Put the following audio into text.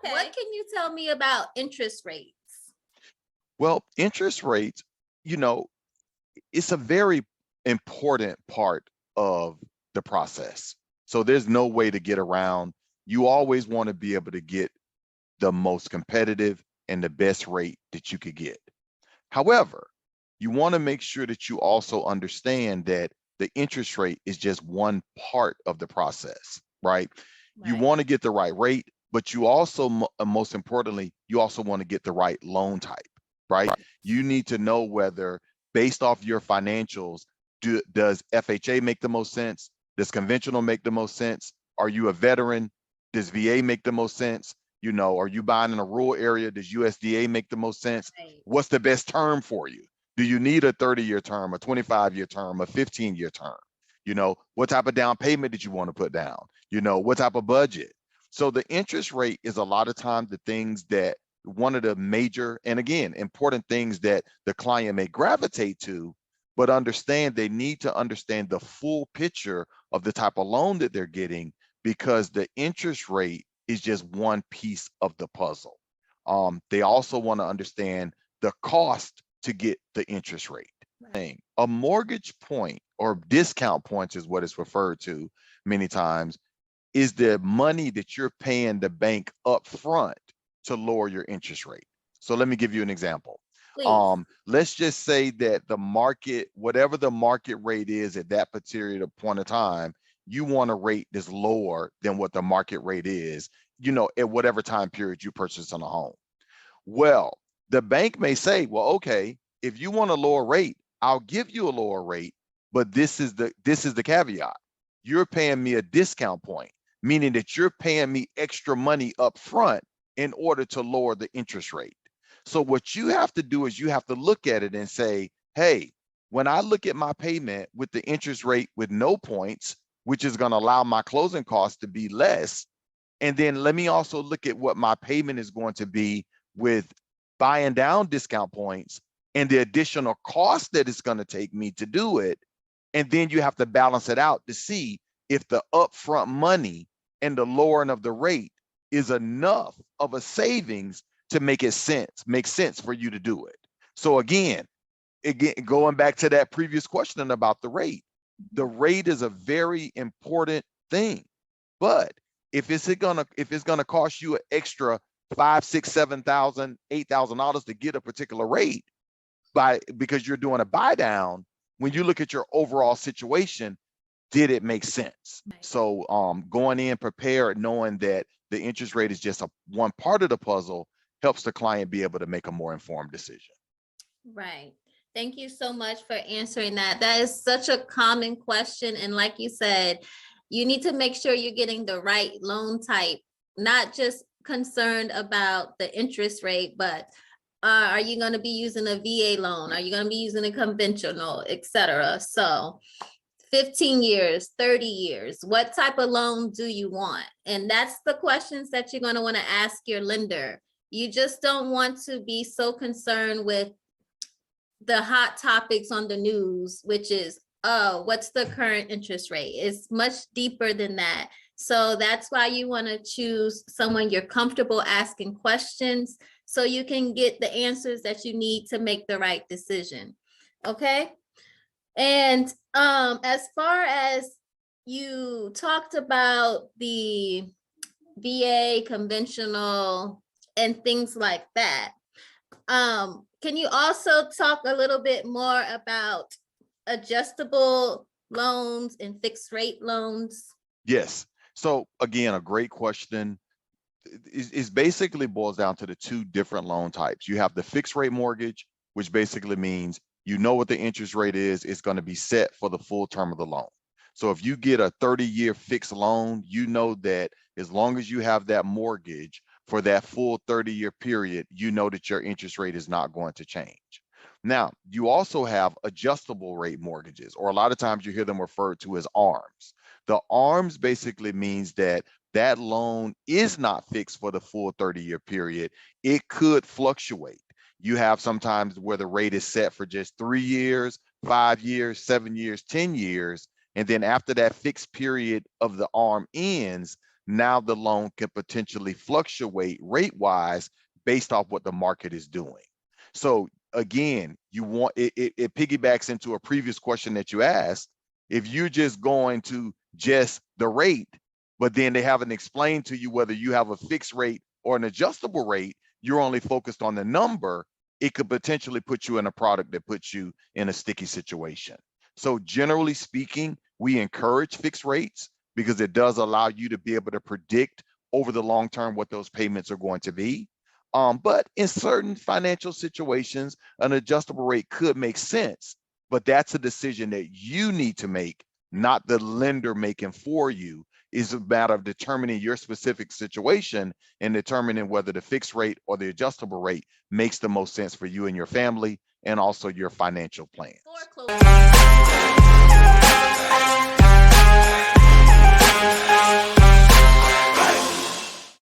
Okay. What can you tell me about interest rates? Well, interest rates, you know, it's a very important part of the process. So there's no way to get around. You always want to be able to get the most competitive and the best rate that you could get. However, you want to make sure that you also understand that the interest rate is just one part of the process, right? You want to get the right rate, but you also, most importantly, you also want to get the right loan type, right? You need to know whether, based off your financials, does FHA make the most sense? Does conventional make the most sense? Are you a veteran? Does VA make the most sense? You know, are you buying in a rural area? Does USDA make the most sense? What's the best term for you? Do you need a 30-year term, a 25-year term, a 15-year term? You know, what type of down payment did you want to put down? You know, what type of budget? So the interest rate is a lot of times the things that one of the major, and again, important things that the client may gravitate to, but understand they need to understand the full picture of the type of loan that they're getting, because the interest rate is just one piece of the puzzle. They also want to understand the cost to get the interest rate. A mortgage point or discount points is what it's referred to many times, is the money that you're paying the bank up front to lower your interest rate. So let me give you an example. Let's just say that the market, whatever the market rate is at that particular point of time, you want a rate that's lower than what the market rate is, you know, at whatever time period you purchase on a home. Well, the bank may say, well, okay, if you want a lower rate, I'll give you a lower rate, but this is the caveat. You're paying me a discount point, meaning that you're paying me extra money up front in order to lower the interest rate. So what you have to do is you have to look at it and say, hey, when I look at my payment with the interest rate with no points, which is going to allow my closing costs to be less, and then let me also look at what my payment is going to be with buying down discount points and the additional cost that it's going to take me to do it. And then you have to balance it out to see if the upfront money and the lowering of the rate is enough of a savings to make sense for you to do it. So again, going back to that previous question about the rate is a very important thing. But if it's gonna cost you an extra $5,000, $6,000, $7,000, $8,000 to get a particular rate because you're doing a buy down, when you look at your overall situation, did it make sense? So going in prepared, knowing that the interest rate is just one part of the puzzle, helps the client be able to make a more informed decision. Right. Thank you so much for answering that. That is such a common question. And like you said, you need to make sure you're getting the right loan type, not just concerned about the interest rate, but are you going to be using a VA loan? Are you going to be using a conventional, etc.? So 15 years, 30 years, what type of loan do you want? And that's the questions that you're going to want to ask your lender. You just don't want to be so concerned with the hot topics on the news, which is, oh, what's the current interest rate? It's much deeper than that. So that's why you want to choose someone you're comfortable asking questions so you can get the answers that you need to make the right decision. Okay. And as far as you talked about the VA conventional and things like that, can you also talk a little bit more about adjustable loans and fixed rate loans? Yes. So again, a great question. It basically boils down to the two different loan types. You have the fixed rate mortgage, which basically means you know what the interest rate is. It's going to be set for the full term of the loan. So if you get a 30-year fixed loan, you know that as long as you have that mortgage for that full 30-year period, you know that your interest rate is not going to change. Now, you also have adjustable rate mortgages, or a lot of times you hear them referred to as ARMs. The ARMs basically means that that loan is not fixed for the full 30-year period. It could fluctuate. You have sometimes where the rate is set for just 3 years, 5 years, 7 years, 10 years. And then after that fixed period of the ARM ends, now the loan can potentially fluctuate rate-wise based off what the market is doing. So again, you want it piggybacks into a previous question that you asked. If you're just going to just the rate, but then they haven't explained to you whether you have a fixed rate or an adjustable rate, you're only focused on the number, it could potentially put you in a product that puts you in a sticky situation. So generally speaking, we encourage fixed rates because it does allow you to be able to predict over the long term what those payments are going to be. But in certain financial situations, an adjustable rate could make sense, but that's a decision that you need to make, not the lender making for you. Is a matter of determining your specific situation and determining whether the fixed rate or the adjustable rate makes the most sense for you and your family and also your financial plans.